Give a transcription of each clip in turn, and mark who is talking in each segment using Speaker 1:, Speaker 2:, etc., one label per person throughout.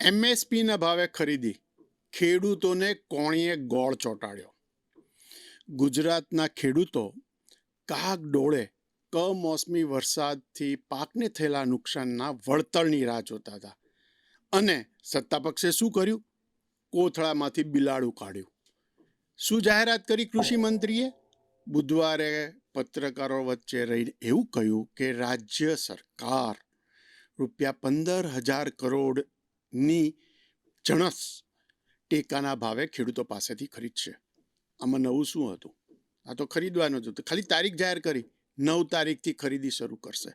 Speaker 1: એમએસપીના ભાવે ખરીદી, ખેડૂતોને કોણીએ ગોળ ચોંટાડ્યો. ગુજરાતના ખેડૂતો કાગડોળે કમોસમી વરસાદથી પાકને થયેલા નુકસાનના વળતરની રાહ જોતા હતા. અને સત્તાપક્ષે શું કર્યું? કોથળામાંથી બિલાડું કાઢ્યું. શું જાહેરાત કરી કૃષિ મંત્રીએ? બુધવારે પત્રકારો વચ્ચે રહીને એવું કહ્યું કે રાજ્ય સરકાર ₹15,000 કરોડની જણસ ટેકાના ભાવે ખેડૂતો પાસેથી ખરીદશે. આમાં નવું શું હતું? આ તો ખરીદવાનું જ હતું. ખાલી તારીખ જાહેર કરી, 9 તારીખથી ખરીદી શરૂ કરશે.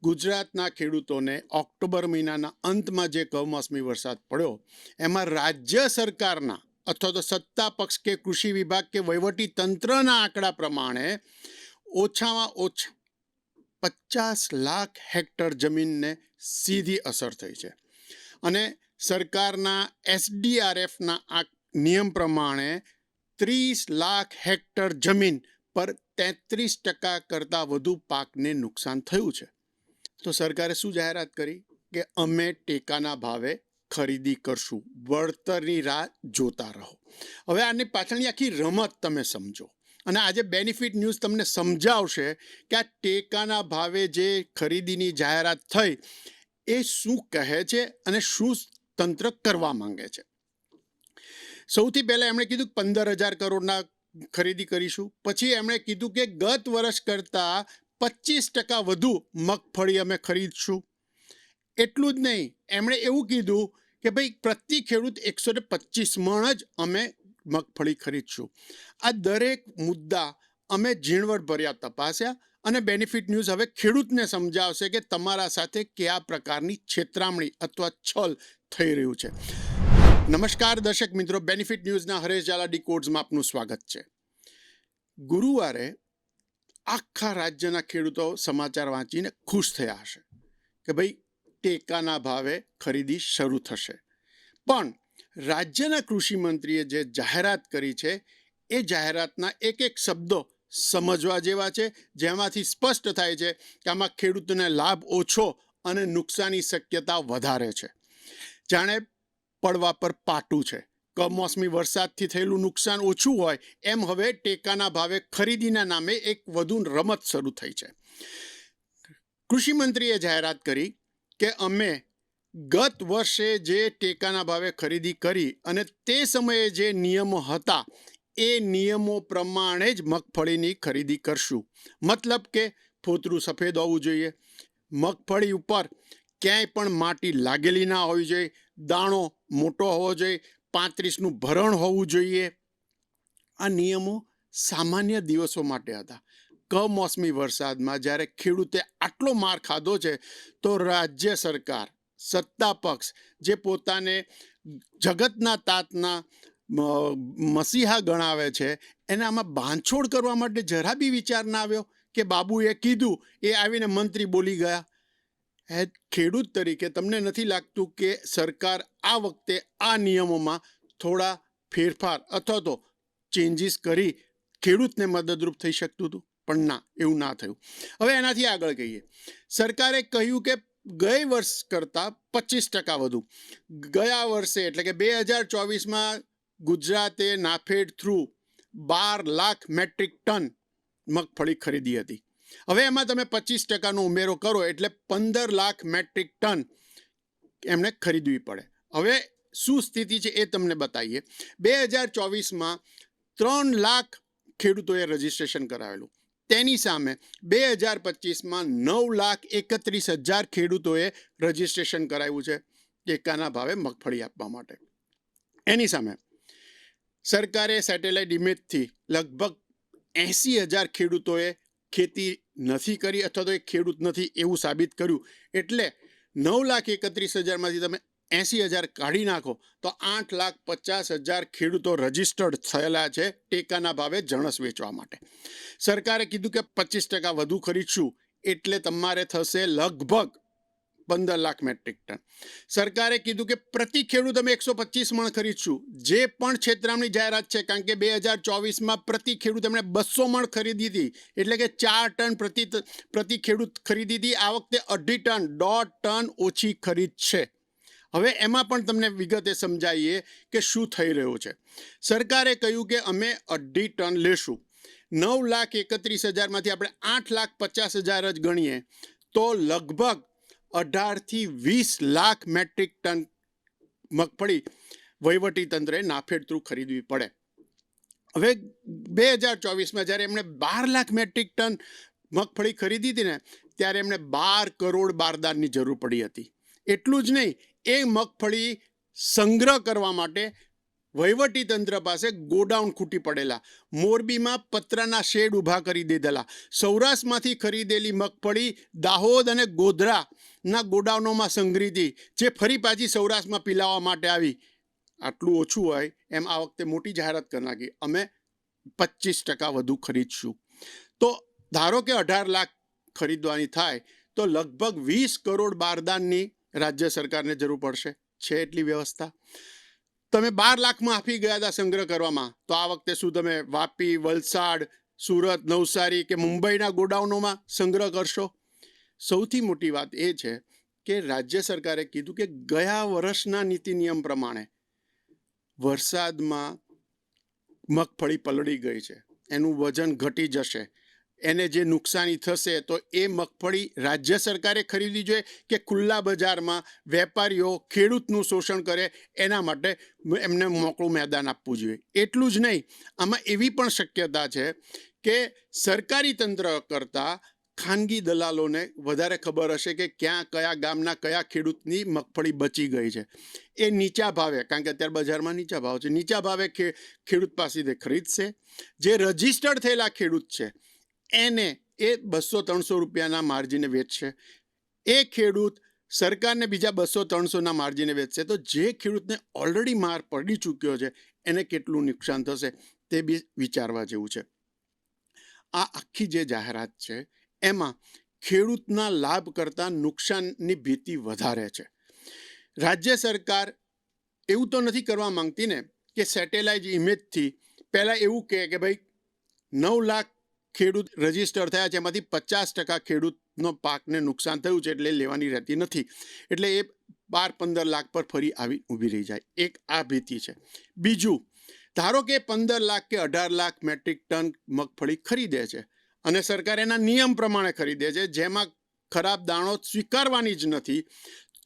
Speaker 1: ગુજરાતના ખેડૂતોને ઓક્ટોબર મહિનાના અંતમાં જે કમોસમી વરસાદ પડ્યો એમાં રાજ્ય સરકારના અથવા તો સત્તા પક્ષ કે કૃષિ વિભાગ કે વહીવટી તંત્રના આંકડા પ્રમાણે ઓછામાં ઓછા 50 લાખ હેક્ટર જમીનને સીધી અસર થઈ છે. અને સરકારના SDRFના આ નિયમ પ્રમાણે 30 લાખ હેક્ટર જમીન પર 33% કરતાં વધુ પાકને નુકસાન થયું છે. તો સરકારે શું જાહેરાત કરી કે અમે ટેકાના ભાવે ખરીદી કરશું, વળતરની રાહ જોતા રહો. હવે આની પાછળની આખી રમત તમે સમજો, અને આજે બેનિફિટ ન્યૂઝ તમને સમજાવશે કે આ ટેકાના ભાવે જે ખરીદીની જાહેરાત થઈ એ શું કહે છે અને શું તંત્ર કરવા માંગે છે. સૌથી પહેલા એમણે કીધું 15,000 કરોડના ખરીદી કરીશું. પછી એમણે કીધું કે ગત વર્ષ કરતાં 25% વધુ મગફળી અમે ખરીદશું. એટલું જ નહીં, એમણે એવું કીધું કે ભાઈ પ્રતિ ખેડૂત 125 મણ જ અમે મગફળી ખરીદશું. આ દરેક મુદ્દા અમે ઝીણવટભર્યા તપાસ્યા અને બેનિફિટ ન્યૂઝ હવે ખેડૂતને સમજાવશે કે તમારા સાથે કયા પ્રકારની છેતરામણી અથવા છલ થઈ રહ્યું છે. નમસ્કાર દર્શક મિત્રો, બેનિફિટ ન્યૂઝના હરેશ ઝાલા ડીકોડ્સમાં આપનું સ્વાગત છે. ગુરુવારે આખા રાજ્યના ખેડૂતો સમાચાર વાંચીને ખુશ થયા હશે કે ભાઈ ટેકાના ભાવે ખરીદી શરૂ થશે. પણ રાજ્યના કૃષિ મંત્રીએ જે જાહેરાત કરી છે એ જાહેરાતના એક એક શબ્દો સમજવા જેવા છે, જેમાંથી સ્પષ્ટ થાય છે કે આમાં ખેડૂતોને લાભ ઓછો અને નુકસાની શક્યતા વધારે છે. જાણે પડવા પર પાટું છે. કમોસમી વરસાદથી થયેલું નુકસાન ઓછું હોય એમ હવે ટેકાના ભાવે ખરીદીના નામે એક વધુ રમત શરૂ થઈ છે. કૃષિ મંત્રીએ જાહેરાત કરી કે અમે ગત વર્ષે જે ટેકાના ભાવે ખરીદી કરી અને તે સમયે જે નિયમો હતા એ નિયમો પ્રમાણે જ મગફળીની ખરીદી કરશું. મતલબ કે ફોતરું સફેદ હોવું જોઈએ, મગફળી ઉપર ક્યાંય પણ માટી લાગેલી ના હોવી જોઈએ, દાણો મોટો હોવો જોઈએ, 35નું ભરણ હોવું જોઈએ. આ નિયમો સામાન્ય દિવસો માટે હતા. કમોસમી વરસાદમાં જ્યારે ખેડૂતે આટલો માર ખાધો છે તો રાજ્ય સરકાર, સત્તા પક્ષ જે પોતાને જગતના તાતના મસીહા ગણાવે છે એને આમાં બાંધછોડ કરવા માટે જરા બી વિચાર ના આવ્યો કે બાબુએ કીધું એ આવીને મંત્રી બોલી ગયા. ખેડૂત તરીકે તમને નથી લાગતું કે સરકાર આ વખતે આ નિયમોમાં થોડા ફેરફાર અથવા તો ચેન્જીસ કરી ખેડૂતને મદદરૂપ થઈ શકતું હતું? પણ ના, એવું ના થયું. હવે એનાથી આગળ કહીએ, સરકારે કહ્યું કે ગઈ વર્ષ કરતાં 25% વધુ. ગયા વર્ષે એટલે કે 2024માં ગુજરાતે NAFED through 12 lakh metric ton મગફળી ખરીદી હતી. હવે એમાં તમે 25%નો ઉમેરો કરો એટલે 15 લાખ મેટ્રિક ટન એમણે ખરીદવી પડે. હવે શું સ્થિતિ છે એ તમને બતાવીએ. 2024માં 3 લાખ ખેડૂતોએ રજીસ્ટ્રેશન કરાવેલું. તેની સામે 2025માં 9,31,000 ખેડૂતોએ રજીસ્ટ્રેશન કરાવ્યું છે ટેકાના ભાવે મગફળી આપવા માટે. એની સામે સરકારે સેટેલાઇટ ઇમેજથી લગભગ 80,000 ખેડૂતોએ ખેતી નથી કરી અથવા તો એ ખેડૂત નથી એવું સાબિત કર્યું. એટલે 9,31,000માંથી તમે 80,000 કાઢી નાખો તો 8,50,000 ખેડૂતો રજીસ્ટર્ડ થયેલા છે ટેકાના ભાવે જણસ વેચવા માટે. સરકારે કીધું કે 25% વધુ ખરીદશું એટલે તમારે થશે લગભગ 15 લાખ મેટ્રિક ટન. સરકારે કીધું કે પ્રતિ ખેડૂત અમે 125 મણ ખરીદશું, જે પણ છેતરામણી જાહેરાત છે, કારણ કે 2024માં પ્રતિ ખેડૂત એમણે 200 મણ ખરીદી હતી એટલે કે 4 ટન પ્રતિ ખેડૂત ખરીદી હતી. આ વખતે 2.5 ટન ઓછી ખરીદ છે. હવે એમાં પણ તમને વિગતે સમજાવીએ કે શું થઈ રહ્યું છે. સરકારે કહ્યું કે અમે 2.5 ટન લેશું. 9,31,000માંથી આપણે 8,50,000 જ ગણીએ તો લગભગ 18 થી 20 લાખ મેટ્રિક ટન મગફળી વહીવટી તંત્રે નાફેડ થ્રુ ખરીદવી પડે. હવે 2024માં જ્યારે એમણે 12 લાખ મેટ્રિક ટન મગફળી ખરીદી હતી ને ત્યારે એમણે 12 કરોડ બારદાનની જરૂર પડી હતી. એટલું જ નહીં, એ મગફળી સંગ્રહ કરવા માટે વહીવટી તંત્ર પાસે ગોડાઉન ખૂટી પડેલા, મોરબીમાં પતરાના શેડ ઊભા કરી દીધેલા, સૌરાષ્ટ્રમાંથી ખરીદેલી મગફળી દાહોદ અને ગોધરાના ગોડાઉનોમાં સંગ્રહી હતી, જે ફરી પાછી સૌરાષ્ટ્રમાં પીલાવવા માટે આવી. આટલું ઓછું હોય એમ આ વખતે મોટી જાહેરાત કરી નાખી, અમે 25% વધુ ખરીદશું. તો ધારો કે 18 લાખ ખરીદવાની થાય તો લગભગ 20 કરોડ બારદાનની રાજ્ય સરકારને જરૂર પડશે. છે એટલી વ્યવસ્થા? તમે 12 લાખમાં આપી ગયા હતા સંગ્રહ કરવામાં, તો આ વખતે શું તમે વાપી, વલસાડ, સુરત, નવસારી કે મુંબઈના ગોડાઉનોમાં સંગ્રહ કરશો? સૌથી મોટી વાત એ છે કે રાજ્ય સરકારે કીધું કે ગયા વર્ષના નીતિ નિયમ પ્રમાણે વરસાદમાં મગફળી પલળી ગઈ છે, એનું વજન ઘટી જશે, એને જે નુકસાની થશે તો એ મગફળી રાજ્ય સરકારે ખરીદવી જોઈએ કે ખુલ્લા બજારમાં વેપારીઓ ખેડૂતનું શોષણ કરે એના માટે એમને મોકળું મેદાન આપવું જોઈએ. એટલું જ નહીં, આમાં એવી પણ શક્યતા છે કે સરકારી તંત્ર કરતાં ખાનગી દલાલોને વધારે ખબર હશે કે ક્યાં કયા ગામના કયા ખેડૂતની મગફળી બચી ગઈ છે. એ નીચા ભાવે, કારણ કે અત્યારે બજારમાં નીચા ભાવ છે, નીચા ભાવે ખેડૂત પાસેથી ખરીદશે. જે રજિસ્ટર્ડ થયેલા ખેડૂત છે એને એ 200-300 રૂપિયાના માર્જિને વેચશે. એ ખેડૂત સરકારને બીજા 200-300ના માર્જિને વેચશે. તો જે ખેડૂતને ઓલરેડી માર પડી ચૂક્યો છે એને કેટલું નુકસાન થશે તે બી વિચારવા જેવું છે. આ આખી જે જાહેરાત છે એમાં ખેડૂતના લાભ કરતાં નુકસાનની ભીતિ વધારે છે. રાજ્ય સરકાર એવું તો નથી કરવા માંગતી ને કે સેટેલાઇટ ઇમેજથી પહેલાં એવું કહે કે ભાઈ 9 લાખ ખેડૂત રજીસ્ટર થયા છે, એમાંથી 50% ખેડૂતનો પાકને નુકસાન થયું છે એટલે લેવાની રહેતી નથી, એટલે એ 12-15 લાખ પર ફરી આવી ઊભી રહી જાય. એક આ ભીતિ છે. બીજું, ધારો કે 15 લાખ કે 18 લાખ મેટ્રિક ટન મગફળી ખરીદે છે અને સરકાર એના નિયમ પ્રમાણે ખરીદે છે, જેમાં ખરાબ દાણો સ્વીકારવાની જ નથી,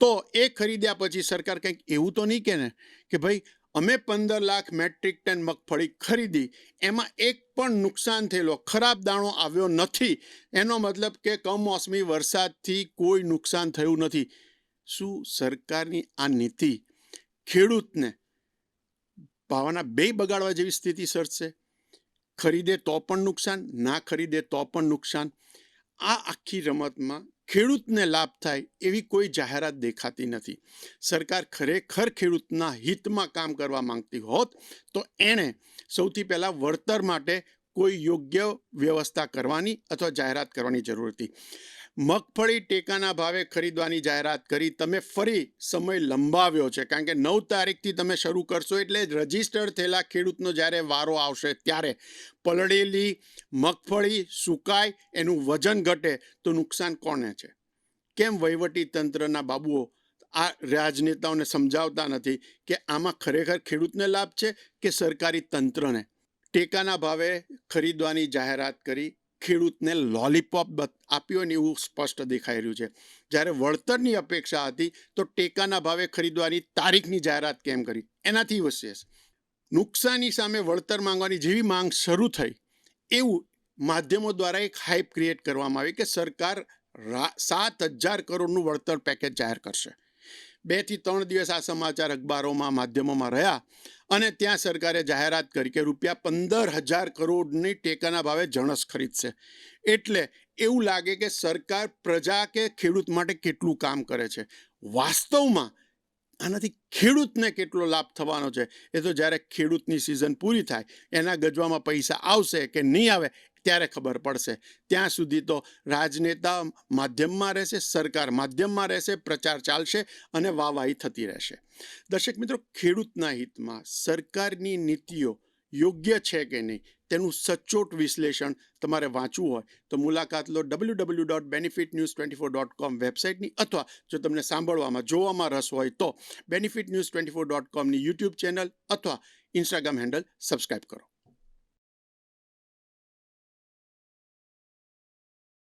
Speaker 1: તો એ ખરીદ્યા પછી સરકાર કંઈક એવું તો નહીં કહે ને કે ભાઈ અમે 15 લાખ મેટ્રિક ટન મગફળી ખરીદી, એમાં એક પણ નુકસાન થયેલો ખરાબ દાણો આવ્યો નથી, એનો મતલબ કે કમોસમી વરસાદથી કોઈ નુકસાન થયું નથી. શું સરકારની આ નીતિ ખેડૂતને ભાવના બે બગાડવા જેવી સ્થિતિ સર્જશે? ખરીદે તો પણ નુકસાન, ના ખરીદે તો પણ નુકસાન. આ આખી રમતમાં ખેડૂતને લાભ થાય એવી કોઈ જાહેરાત દેખાતી નથી. સરકાર ખરેખર ખેડૂતના હિતમાં કામ કરવા માંગતી હોત તો એણે સૌથી પહેલાં વળતર માટે કોઈ યોગ્ય વ્યવસ્થા કરવાની અથવા જાહેરાત કરવાની જરૂર હતી. મગફળી ટેકાના ભાવે ખરીદવાની જાહેરાત કરી, તમે ફરી સમય લંબાવ્યો છે, કારણ કે 9 તારીખથી તમે શરૂ કરશો એટલે રજિસ્ટર્ડ થયેલા ખેડૂતનો જ્યારે વારો આવશે ત્યારે પલળેલી મગફળી સુકાય, એનું વજન ઘટે તો નુકસાન કોને છે? કેમ વહીવટી તંત્રના બાબુઓ આ રાજનેતાઓને સમજાવતા નથી કે આમાં ખરેખર ખેડૂતને લાભ છે કે સરકારી તંત્રને? ટેકાના ભાવે ખરીદવાની જાહેરાત કરી, ખેડૂતને લોલીપોપ આપ્યો ને એવું સ્પષ્ટ દેખાઈ રહ્યું છે. જ્યારે વળતરની અપેક્ષા હતી તો ટેકાના ભાવે ખરીદવાની તારીખની જાહેરાત કેમ કરી? એનાથી વિશેષ નુકસાની સામે વળતર માંગવાની જેવી માંગ શરૂ થઈ એવું માધ્યમો દ્વારા એક હાઇપ ક્રિએટ કરવામાં આવી કે સરકાર 7,000 કરોડનું વળતર પેકેજ જાહેર કરશે. 2 થી 3 દિવસ આ સમાચાર અખબારોમાં, માધ્યમોમાં રહ્યા અને ત્યાં સરકારે જાહેરાત કરી કે ₹15,000 કરોડની ટેકાના ભાવે જણસ ખરીદશે. એટલે એવું લાગે કે સરકાર પ્રજા કે ખેડૂત માટે કેટલું કામ કરે છે. વાસ્તવમાં આનાથી ખેડૂતને કેટલો લાભ થવાનો છે એ તો જ્યારે ખેડૂતની સિઝન પૂરી થાય, એના ગજવામાં પૈસા આવશે કે નહીં આવે ત્યારે ખબર પડશે. ત્યાં સુધી તો રાજનેતા માધ્યમમાં રહેશે, સરકાર માધ્યમમાં રહેશે, પ્રચાર ચાલશે અને વાહવાહી થતી રહેશે. દર્શક મિત્રો, ખેડૂતના હિતમાં સરકારની નીતિઓ યોગ્ય છે કે નહીં તેનું સચોટ વિશ્લેષણ તમારે વાંચવું હોય તો મુલાકાત લો www.benefitnews24.com વેબસાઇટની, અથવા જો તમને સાંભળવામાં જોવામાં રસ હોય તો benefitnews24.comની યુટ્યુબ ચેનલ અથવા ઇન્સ્ટાગ્રામ હેન્ડલ સબસ્ક્રાઇબ કરો.